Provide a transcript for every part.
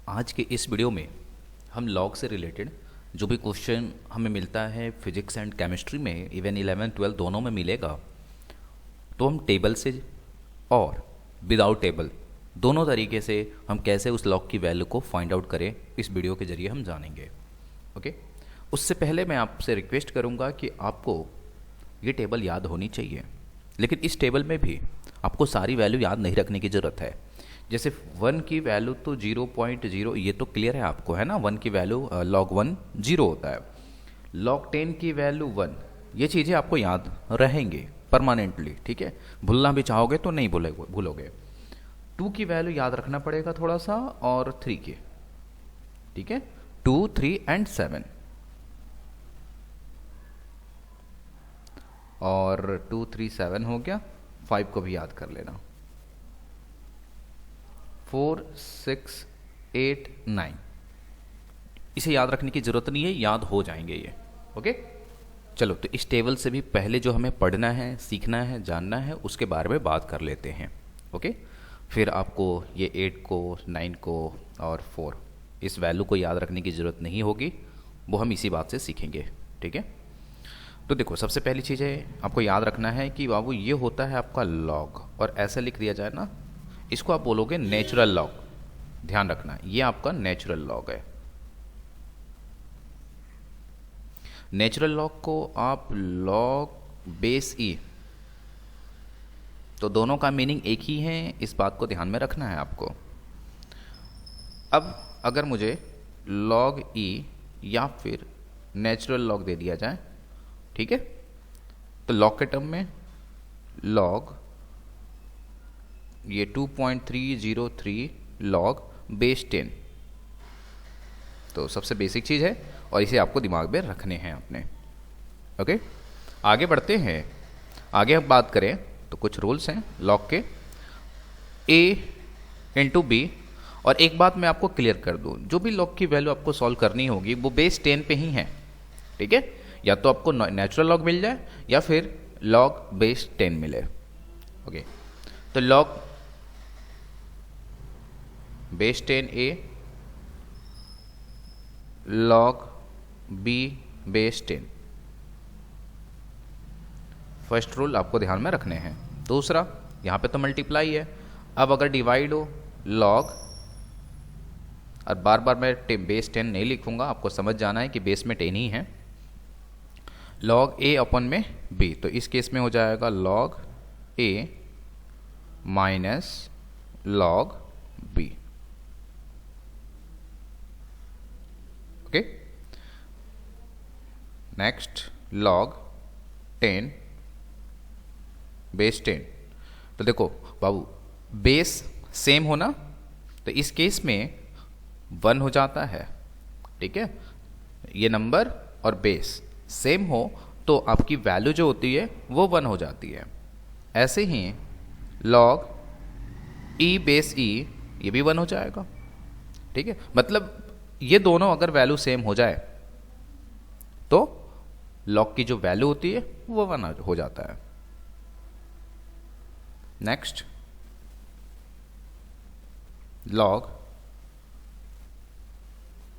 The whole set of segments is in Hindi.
आज के इस वीडियो में हम लॉग से रिलेटेड जो भी क्वेश्चन हमें मिलता है फिजिक्स एंड केमिस्ट्री में, इवन 11 12 दोनों में मिलेगा, तो हम टेबल से और विदाउट टेबल दोनों तरीके से हम कैसे उस लॉग की वैल्यू को फाइंड आउट करें, इस वीडियो के जरिए हम जानेंगे। ओके, उससे पहले मैं आपसे रिक्वेस्ट करूंगा कि आपको ये टेबल याद होनी चाहिए, लेकिन इस टेबल में भी आपको सारी वैल्यू याद नहीं रखने की ज़रूरत है। जैसे 1 की वैल्यू तो 0.0, ये तो क्लियर है आपको, है ना। 1 की वैल्यू log 1 0 होता है, log 10 की वैल्यू 1, ये चीज़ें आपको याद रहेंगे परमानेंटली, ठीक है। भूलना भी चाहोगे तो नहीं भूलोगे। 2 की वैल्यू याद रखना पड़ेगा थोड़ा सा, और 3 की, ठीक है। 2 3 एंड 7, और 2 3 7 हो गया। 5 को भी याद कर लेना। 4 6 8 9, इसे याद रखने की ज़रूरत नहीं है, याद हो जाएंगे ये। ओके, चलो तो इस टेबल से भी पहले जो हमें पढ़ना है, सीखना है, जानना है, उसके बारे में बात कर लेते हैं। ओके, फिर आपको ये 8 को, 9 को और 4, इस वैल्यू को याद रखने की ज़रूरत नहीं होगी, वो हम इसी बात से सीखेंगे, ठीक है। तो देखो, सबसे पहली चीज़ है आपको याद रखना है कि बाबू ये होता है आपका लॉग, और ऐसा लिख दिया जाए ना, इसको आप बोलोगे नेचुरल लॉग। ध्यान रखना, ये आपका नेचुरल लॉग है। नेचुरल लॉग को आप लॉग बेस ई, तो दोनों का मीनिंग एक ही है, इस बात को ध्यान में रखना है आपको। अब अगर मुझे लॉग ई या फिर नेचुरल लॉग दे दिया जाए, ठीक है, तो लॉग के टर्म में लॉग ये 2.303 लॉग बेस 10, तो सबसे बेसिक चीज़ है और इसे आपको दिमाग में रखने हैं अपने। ओके, आगे बढ़ते हैं। आगे हम बात करें तो कुछ रूल्स हैं लॉग के, a इंटू बी। और एक बात मैं आपको क्लियर कर दूं, जो भी लॉग की वैल्यू आपको सॉल्व करनी होगी वो बेस 10 पे ही है, ठीक है। या तो आपको नेचुरल लॉग मिल जाए या फिर लॉग बेस 10 मिले। ओके, तो log base 10 a, log b base 10, first rule आपको ध्यान में रखने हैं। दूसरा, यहाँ पे तो मल्टीप्लाई है, अब अगर डिवाइड हो लॉग, और बार बार मैं बेस 10 नहीं लिखूंगा, आपको समझ जाना है कि बेस में 10 ही है। लॉग a अपन में b, तो इस केस में हो जाएगा log a minus log b। Okay, next log 10 base 10। तो देखो बाबू, बेस सेम हो ना, तो इस केस में 1 हो जाता है, ठीक है। ये नंबर और बेस सेम हो तो आपकी वैल्यू जो होती है वो 1 हो जाती है। ऐसे ही लॉग ई बेस ई, ये भी 1 हो जाएगा, ठीक है। मतलब ये दोनों अगर वैल्यू सेम हो जाए तो लॉग की जो वैल्यू होती है वो 1 हो जाता है। नेक्स्ट, लॉग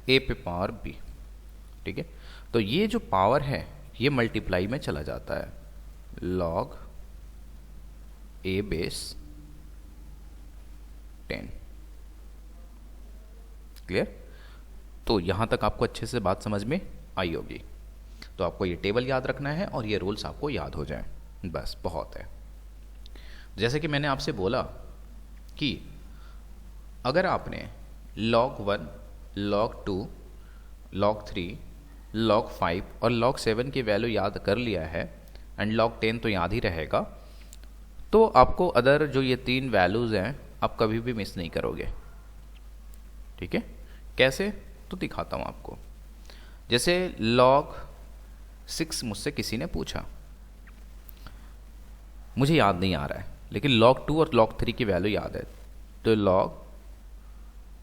ए पे पावर बी, ठीक है। तो ये जो पावर है ये मल्टीप्लाई में चला जाता है, लॉग ए बेस 10। क्लियर? तो यहां तक आपको अच्छे से बात समझ में आई होगी। तो आपको ये टेबल याद रखना है और ये रूल्स आपको याद हो जाएं, बस बहुत है। जैसे कि मैंने आपसे बोला कि अगर आपने log 1, log 2, log 3, log 5 और log 7 की वैल्यू याद कर लिया है, एंड log 10 तो याद ही रहेगा, तो आपको अदर जो ये 3 वैल्यूज़ हैं आप कभी भी मिस नहीं करोगे, ठीक है। कैसे, तो दिखाता हूँ आपको। जैसे log 6 मुझसे किसी ने पूछा, मुझे याद नहीं आ रहा है, लेकिन log 2 और log 3 की वैल्यू याद है, तो log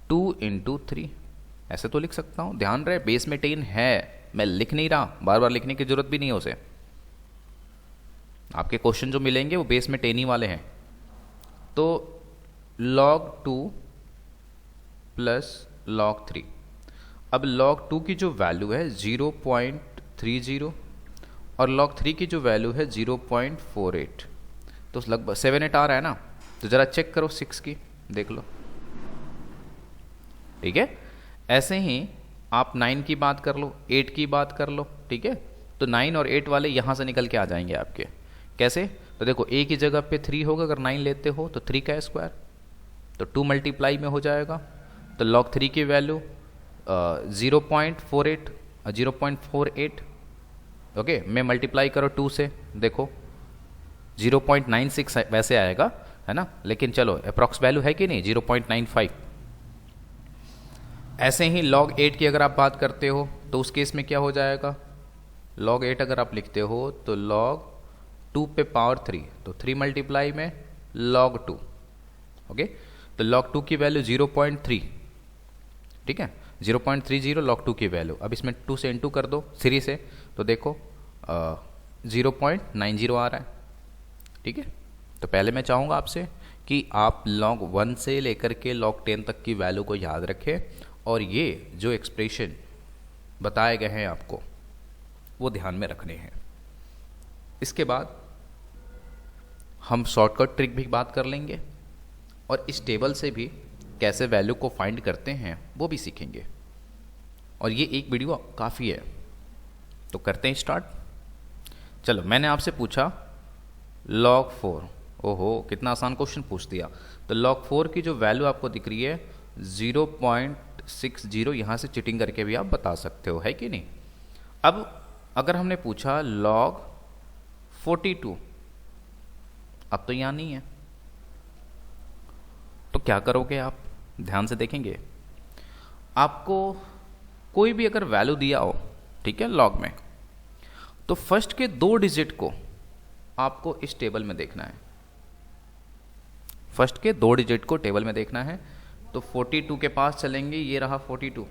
2 इंटू 3 ऐसे तो लिख सकता हूँ। ध्यान रहे बेस में 10 है, मैं लिख नहीं रहा, बार बार लिखने की जरूरत भी नहीं है उसे। आपके क्वेश्चन जो मिलेंगे वो बेस में 10 ही वाले हैं। तो log 2 प्लस log 3। अब log 2 की जो वैल्यू है 0.30 और log 3 की जो वैल्यू है 0.48, तो लगभग 7-8 आ रहा है ना। तो ज़रा चेक करो 6 की, देख लो, ठीक है। ऐसे ही आप 9 की बात कर लो, 8 की बात कर लो, ठीक है। तो 9 और 8 वाले यहाँ से निकल के आ जाएंगे आपके। कैसे? तो देखो a की जगह पे 3 होगा, अगर 9 लेते हो तो 3 का स्क्वायर, तो 2 मल्टीप्लाई में हो जाएगा। तो log 3 की वैल्यू 0.48 ओके, मैं मल्टीप्लाई करो 2 से, देखो 0.96 वैसे आएगा, है ना, लेकिन चलो अप्रॉक्स वैल्यू है कि नहीं, 0.95। ऐसे ही log 8 की अगर आप बात करते हो तो उस केस में क्या हो जाएगा, log 8 अगर आप लिखते हो तो log 2 पे पावर 3, तो 3 मल्टीप्लाई में log 2, ओके। तो log 2 की वैल्यू 0.3, ठीक है, 0.30 log 2 की वैल्यू। अब इसमें 2 से इंटू कर दो 3 से, तो देखो 0.90 आ रहा है, ठीक है। तो पहले मैं चाहूँगा आपसे कि आप log 1 से लेकर के log 10 तक की वैल्यू को याद रखें और ये जो एक्सप्रेशन बताए गए हैं आपको वो ध्यान में रखने हैं। इसके बाद हम शॉर्टकट ट्रिक भी बात कर लेंगे और इस टेबल से भी कैसे वैल्यू को फाइंड करते हैं वो भी सीखेंगे। और ये एक वीडियो काफ़ी है, तो करते हैं स्टार्ट। चलो, मैंने आपसे पूछा log 4, ओहो कितना आसान क्वेश्चन पूछ दिया। तो log 4 की जो वैल्यू आपको दिख रही है 0.60, यहाँ से चिटिंग करके भी आप बता सकते हो, है कि नहीं। अब अगर हमने पूछा log 42, अब तो यहाँ नहीं है, तो क्या करोगे आप, ध्यान से देखेंगे। आपको कोई भी अगर वैल्यू दिया हो, ठीक है, log में, तो फर्स्ट के 2 डिजिट को आपको इस टेबल में देखना है। फर्स्ट के 2 डिजिट को टेबल में देखना है। तो 42 के पास चलेंगे, ये रहा 42,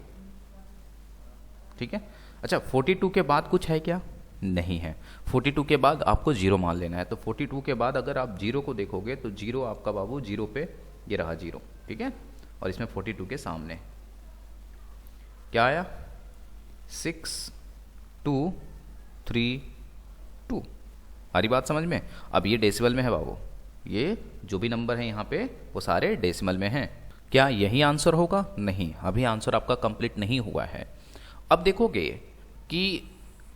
ठीक है। अच्छा, 42 के बाद कुछ है क्या? नहीं है। 42 के बाद आपको 0 मान लेना है। तो 42 के बाद अगर आप 0 को देखोगे तो 0 आपका बाबू 0 पे, ये रहा 0, ठीक है। और इसमें 42 के सामने क्या आया, 6 2 3 2। हमारी बात समझ में? अब ये डेसिमल में है बाबू, ये जो भी नंबर है यहाँ पे वो सारे डेसिमल में हैं। क्या यही आंसर होगा? नहीं, अभी आंसर आपका कंप्लीट नहीं हुआ है। अब देखोगे कि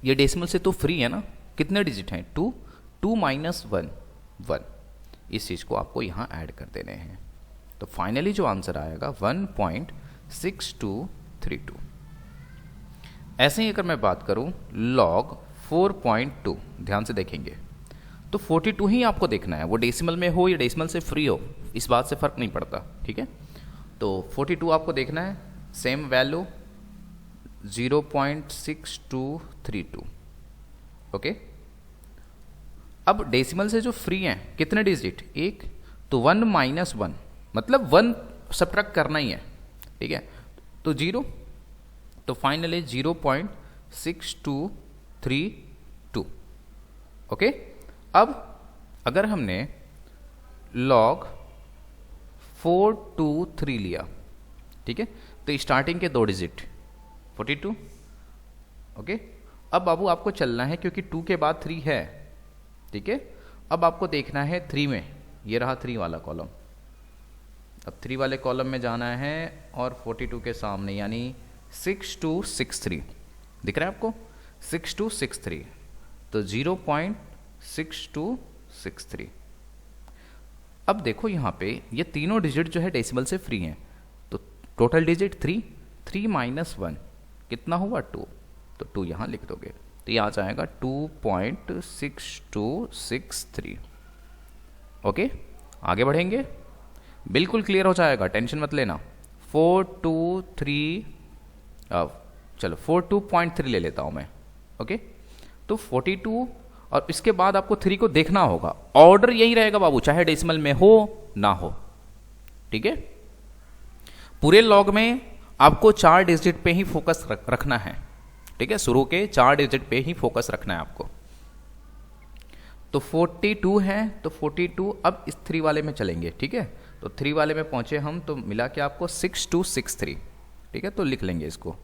ये डेसिमल से तो फ्री है ना, कितने डिजिट हैं, 2 2 माइनस 1 1, इस चीज़ को आपको यहाँ ऐड कर देने हैं। तो फाइनली जो आंसर आएगा 1.6232। ऐसे ही अगर मैं बात करूँ log 4.2, ध्यान से देखेंगे तो 42 ही आपको देखना है, वो डेसिमल में हो या डेसिमल से फ्री हो, इस बात से फ़र्क नहीं पड़ता, ठीक है। तो 42 आपको देखना है, सेम वैल्यू 0.6232, ओके। अब डेसिमल से जो फ्री हैं कितने डिजिट, 1, तो 1 माइनस 1 मतलब 1 सब्ट्रैक्ट करना ही है, ठीक है। तो 0, तो फाइनली 0.6232, ओके। अब अगर हमने log 423 लिया, ठीक है, तो स्टार्टिंग के 2 डिजिट 42, ओके। अब बाबू आपको चलना है क्योंकि 2 के बाद 3 है, ठीक है। अब आपको देखना है 3 में, ये रहा 3 वाला कॉलम। अब 3 वाले कॉलम में जाना है और 42 के सामने यानी 6263 दिख रहा है आपको, 6263, तो 0.6263। अब देखो यहाँ पे ये तीनों डिजिट जो है डेसिमल से फ्री हैं, तो टोटल डिजिट 3 माइनस 1 कितना हुआ, 2, तो 2 यहाँ लिख दोगे तो ये आ जाएगा 2.6263, ओके। आगे बढ़ेंगे, बिल्कुल क्लियर हो जाएगा, टेंशन मत लेना। 423, चलो 42.3 ले लेता हूँ मैं, ओके। तो 42 और इसके बाद आपको 3 को देखना होगा, ऑर्डर यही रहेगा बाबू, चाहे डेसिमल में हो ना हो, ठीक है। पूरे लॉग में आपको 4 डिजिट पे ही फोकस रखना है, ठीक है, शुरू के 4 डिजिट पे ही फोकस रखना है आपको। तो 42 है, तो 42 अब इस 3 वाले में चलेंगे, ठीक है। तो 3 वाले में पहुंचे हम, तो मिला कि आपको 6263, ठीक है, तो लिख लेंगे इसको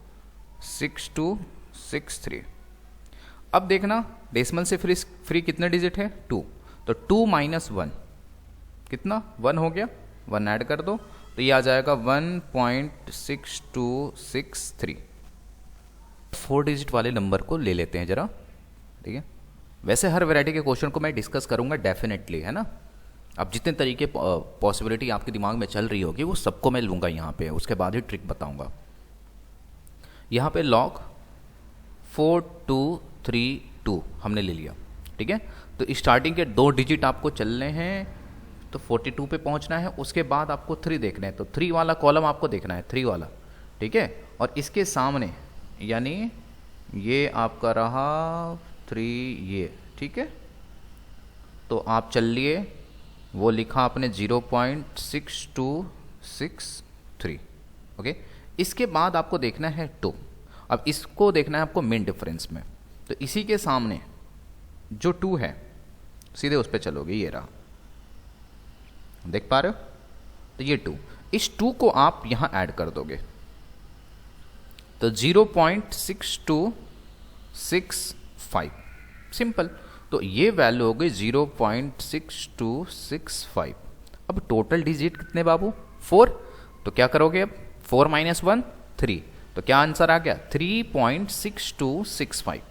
6263। अब देखना डेसिमल से फ्री कितने डिजिट है, 2, तो 2 माइनस 1 कितना, 1 हो गया, 1 ऐड कर दो तो ये आ जाएगा 1.6263। 4 डिजिट वाले नंबर को ले लेते हैं जरा, ठीक है। वैसे हर वैरायटी के क्वेश्चन को मैं डिस्कस करूंगा डेफिनेटली, है ना। अब जितने तरीके पॉसिबिलिटी आपके दिमाग में चल रही होगी वो सबको मैं लूँगा यहाँ पे, उसके बाद ही ट्रिक बताऊँगा। यहाँ पे log 4232 हमने ले लिया, ठीक है। तो स्टार्टिंग के 2 डिजिट आपको चलने हैं, तो 42 पे पहुँचना है, उसके बाद आपको 3 देखना है, तो 3 वाला कॉलम आपको देखना है, 3 वाला, ठीक है। और इसके सामने यानी ये आपका रहा 3 ये, ठीक है। तो आप चलिए, वो लिखा आपने 0.6263, ओके। इसके बाद आपको देखना है 2, अब इसको देखना है आपको मिन डिफरेंस में, तो इसी के सामने जो 2 है सीधे उस पर चलोगे, ये रहा, देख पा रहे हो, तो ये 2, इस 2 को आप यहां ऐड कर दोगे तो 0.6265, सिंपल। तो ये वैल्यू हो गई 0.6265। अब टोटल डिजिट कितने बाबू, 4, तो क्या करोगे अब, 4 माइनस 1 3, तो क्या आंसर आ गया 3.6265,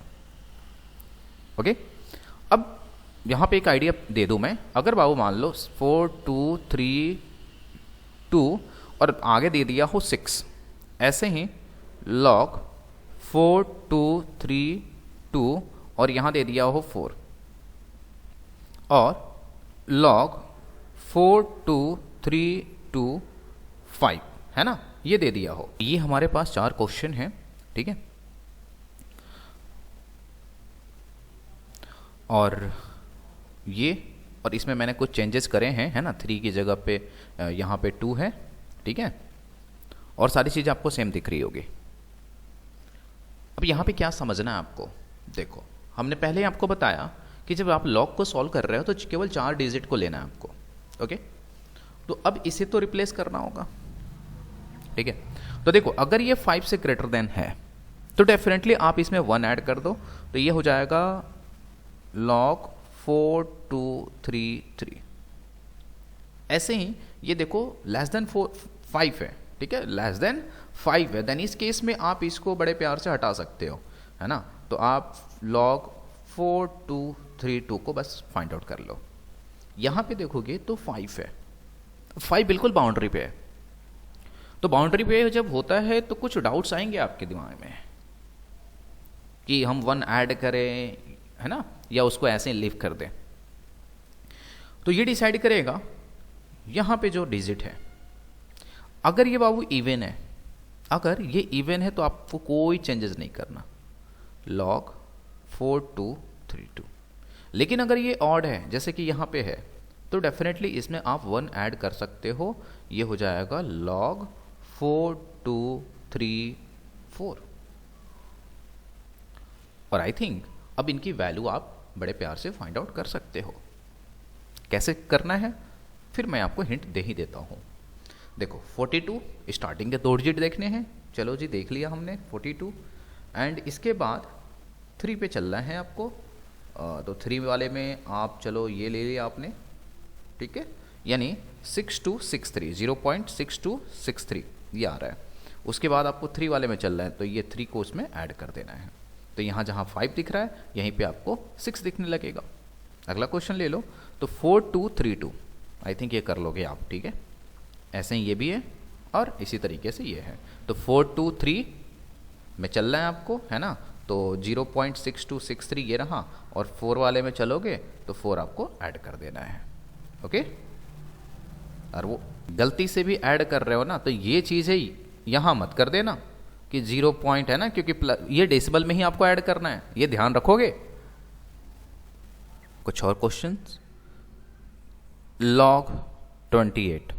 ओके। अब यहां पे एक आइडिया दे दूं मैं, अगर बाबू मान लो 4232 और आगे दे दिया हो 6, ऐसे ही log 4232 और यहां दे दिया हो 4, और log 42325, है ना, ये दे दिया हो। ये हमारे पास 4 क्वेश्चन हैं, ठीक है। और ये, और इसमें मैंने कुछ चेंजेस करे हैं, है ना, 3 की जगह पे यहाँ पे 2 है, ठीक है। और सारी चीज़ें आपको सेम दिख रही होगी। अब यहाँ पे क्या समझना है आपको, देखो हमने पहले ही आपको बताया कि जब आप लॉग को सॉल्व कर रहे हो तो केवल 4 डिजिट को लेना है आपको, ओके। तो अब इसे तो रिप्लेस करना होगा, ठीक है। तो देखो अगर ये 5 से ग्रेटर देन है तो डेफिनेटली आप इसमें 1 ऐड कर दो, तो ये हो जाएगा log 4233। ऐसे ही ये देखो लेस देन 5 है, ठीक है, लेस देन 5 है, देन इस केस में आप इसको बड़े प्यार से हटा सकते हो, है ना। तो आप log 4232 को बस फाइंड आउट कर लो। यहां पे देखोगे तो 5 है, 5 बिल्कुल बाउंड्री पे है। तो बाउंड्री पे जब होता है तो कुछ डाउट्स आएंगे आपके दिमाग में कि हम 1 ऐड करें, है ना, या उसको ऐसे लीव कर दें। तो ये डिसाइड करेगा यहां पे जो डिजिट है, अगर ये बाबू इवन है, अगर ये इवन है तो आपको कोई चेंजेस नहीं करना, log 4232। लेकिन अगर ये ऑड है जैसे कि यहां पे है, तो डेफिनेटली इसमें आप 1 ऐड कर सकते हो, ये हो जाएगा log 4234। और आई थिंक अब इनकी वैल्यू आप बड़े प्यार से फाइंड आउट कर सकते हो। कैसे करना है फिर मैं आपको हिंट दे ही देता हूं। देखो 42 स्टार्टिंग के 2 डिजिट देखने हैं, चलो जी देख लिया हमने 42, एंड इसके बाद 3 पे चलना है आपको। तो 3 वाले में आप चलो ये ले लिया आपने, ठीक है, यानी 6263, 0.6263 ये आ रहा है। उसके बाद आपको 3 वाले में चलना है, तो ये 3 को उसमें ऐड कर देना है। तो यहाँ जहाँ 5 दिख रहा है यहीं पे आपको 6 दिखने लगेगा। अगला क्वेश्चन ले लो, तो 4232 आई थिंक ये कर लोगे आप, ठीक है। ऐसे ही ये भी है और इसी तरीके से ये है। तो 423 में चल रहा है आपको, है ना, तो 0.6263 ये रहा, और 4 वाले में चलोगे तो 4 आपको ऐड कर देना है, ओके। और वो गलती से भी ऐड कर रहे हो ना, तो ये चीज़ है यहाँ मत कर देना कि 0 पॉइंट है ना, क्योंकि ये डेसिबल में ही आपको ऐड करना है, ये ध्यान रखोगे। कुछ और क्वेश्चंस, log 28,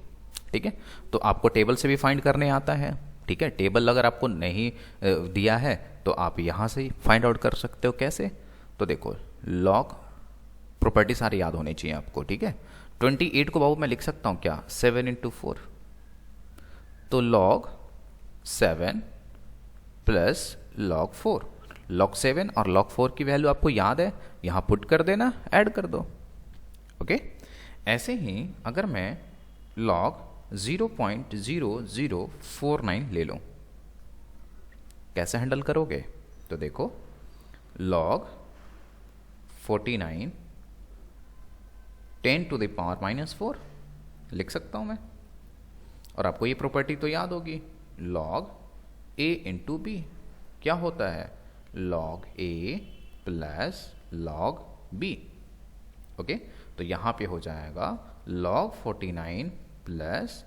ठीक है, तो आपको टेबल से भी फाइंड करने आता है, ठीक है। टेबल अगर आपको नहीं दिया है तो आप यहाँ से फाइंड आउट कर सकते हो। कैसे, तो देखो log प्रॉपर्टी सारी याद होनी चाहिए आपको, ठीक है। 28 को बाबू मैं लिख सकता हूँ क्या, 7 × 4, तो log 7 प्लस log 4। log 7 और log 4 की वैल्यू आपको याद है, यहाँ पुट कर देना, ऐड कर दो। ओके, ऐसे ही अगर मैं log 0.0049 ले लूँ, कैसे हैंडल करोगे? तो देखो, log 49 10 to the power -4 लिख सकता हूँ मैं। और आपको ये प्रॉपर्टी तो याद होगी, log a इंटू बी क्या होता है? log a plus log b। Okay, तो यहाँ पे हो जाएगा log 49 plus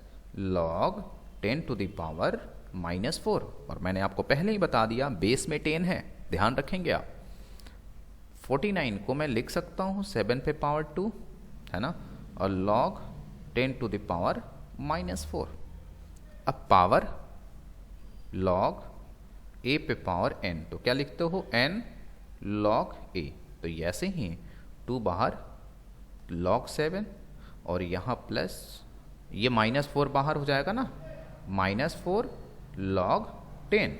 log 10 to the power -4। और मैंने आपको पहले ही बता दिया बेस में 10 है, ध्यान रखेंगे आप। 49 को मैं लिख सकता हूँ 7 पे पावर 2, है ना, और log 10 to the power -4। अब पावर log a पे पावर n, तो क्या लिखते हो? n log a। तो ये ऐसे ही 2 बाहर log 7 और यहाँ प्लस ये -4 बाहर हो जाएगा ना, -4 log 10।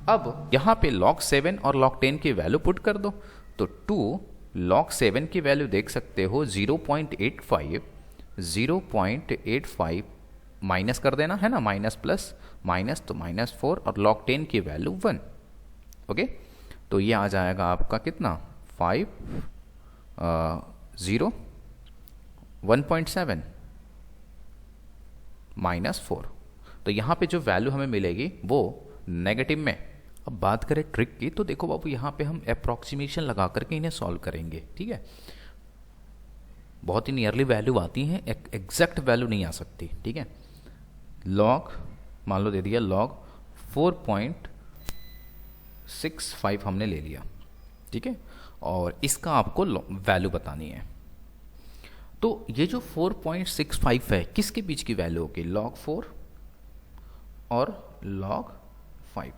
अब यहाँ पे log 7 और log 10 की वैल्यू पुट कर दो, तो 2 log 7 की वैल्यू देख सकते हो 0.85 माइनस कर देना, है ना, माइनस प्लस माइनस, तो -4 और log 10 की वैल्यू 1। ओके, तो ये आ जाएगा आपका कितना? 1.7 -4। तो यहाँ पे जो वैल्यू हमें मिलेगी वो नेगेटिव में। अब बात करें ट्रिक की, तो देखो बाबू, यहाँ पे हम अप्रॉक्सीमेशन लगा करके इन्हें सॉल्व करेंगे। ठीक है, बहुत ही नियरली वैल्यू आती है, एग्जैक्ट वैल्यू नहीं आ सकती। ठीक है, log मान लो दे दिया log 4.65 हमने ले लिया। ठीक है, और इसका आपको वैल्यू बतानी है। तो ये जो 4.65 है, किसके बीच की वैल्यू होगी? log 4 और log 5,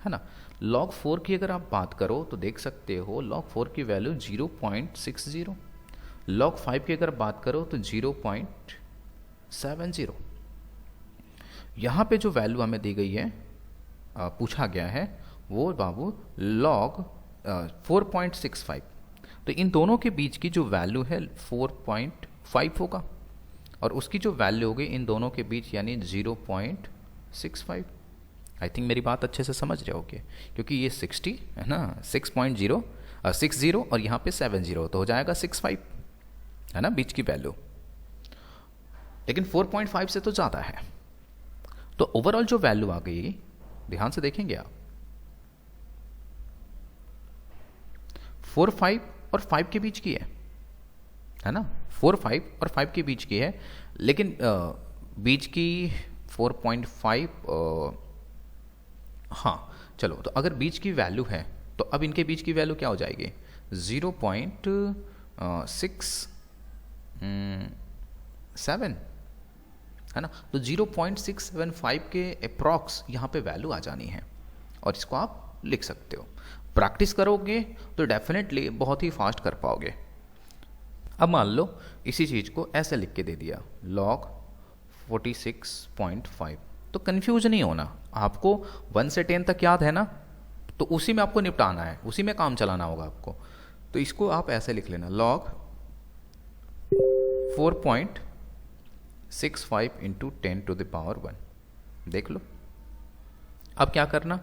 है ना। log 4 की अगर आप बात करो तो देख सकते हो log 4 की वैल्यू 0.60, log 5 की अगर बात करो तो 0.70। यहाँ पे जो वैल्यू हमें दी गई है, पूछा गया है, वो बाबू log 4.65। तो इन दोनों के बीच की जो वैल्यू है 4.5 होगा, और उसकी जो वैल्यू होगी इन दोनों के बीच यानी 0.65। आई थिंक मेरी बात अच्छे से समझ रहे होगे, क्योंकि ये 60 है ना, 60 और यहाँ पे 70, तो हो जाएगा 65, है ना, बीच की वैल्यू। लेकिन 4.5 से तो ज़्यादा है, तो ओवरऑल जो वैल्यू आ गई, ध्यान से देखेंगे आप, 4, 5 और 5 के बीच की है ना, 4, 5 और 5 के बीच की है। लेकिन बीच की 4.5, हाँ चलो, तो अगर बीच की वैल्यू है तो अब इनके बीच की वैल्यू क्या हो जाएगी? 0.67, है ना। तो 0.675 के अप्रॉक्स यहाँ पे वैल्यू आ जानी है, और इसको आप लिख सकते हो। प्रैक्टिस करोगे तो डेफिनेटली बहुत ही फास्ट कर पाओगे। अब मान लो इसी चीज़ को ऐसे लिख के दे दिया log 46.5, तो कन्फ्यूज नहीं होना, आपको 1 से 10 तक याद है ना, तो उसी में आपको निपटाना है, उसी में काम चलाना होगा आपको। तो इसको आप ऐसे लिख लेना log 4.65 into 10 to the power 1। देख लो, अब क्या करना,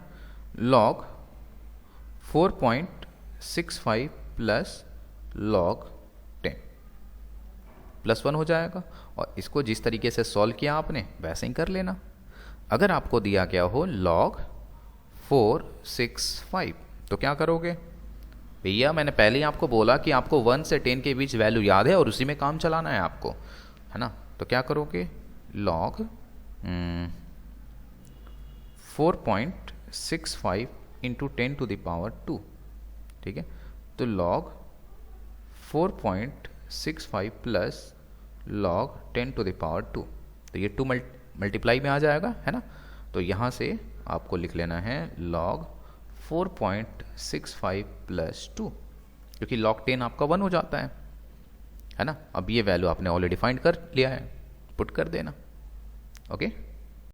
log 4.65 प्लस log 10 प्लस 1 हो जाएगा, और इसको जिस तरीके से सॉल्व किया आपने वैसे ही कर लेना। अगर आपको दिया गया हो log 465, तो क्या करोगे भैया? मैंने पहले ही आपको बोला कि आपको 1 से 10 के बीच वैल्यू याद है और उसी में काम चलाना है आपको, है ना। तो क्या करोगे, log 4.65 into 10 to the power 2। ठीक है, तो log 4.65 plus log 10 to the power 2, तो ये 2 मल्टीप्लाई में आ जाएगा, है ना। तो यहाँ से आपको लिख लेना है log 4.65 प्लस 2, क्योंकि log 10 आपका 1 हो जाता है ना। अब ये वैल्यू आपने ऑलरेडी फाइंड कर लिया है, पुट कर देना। ओके।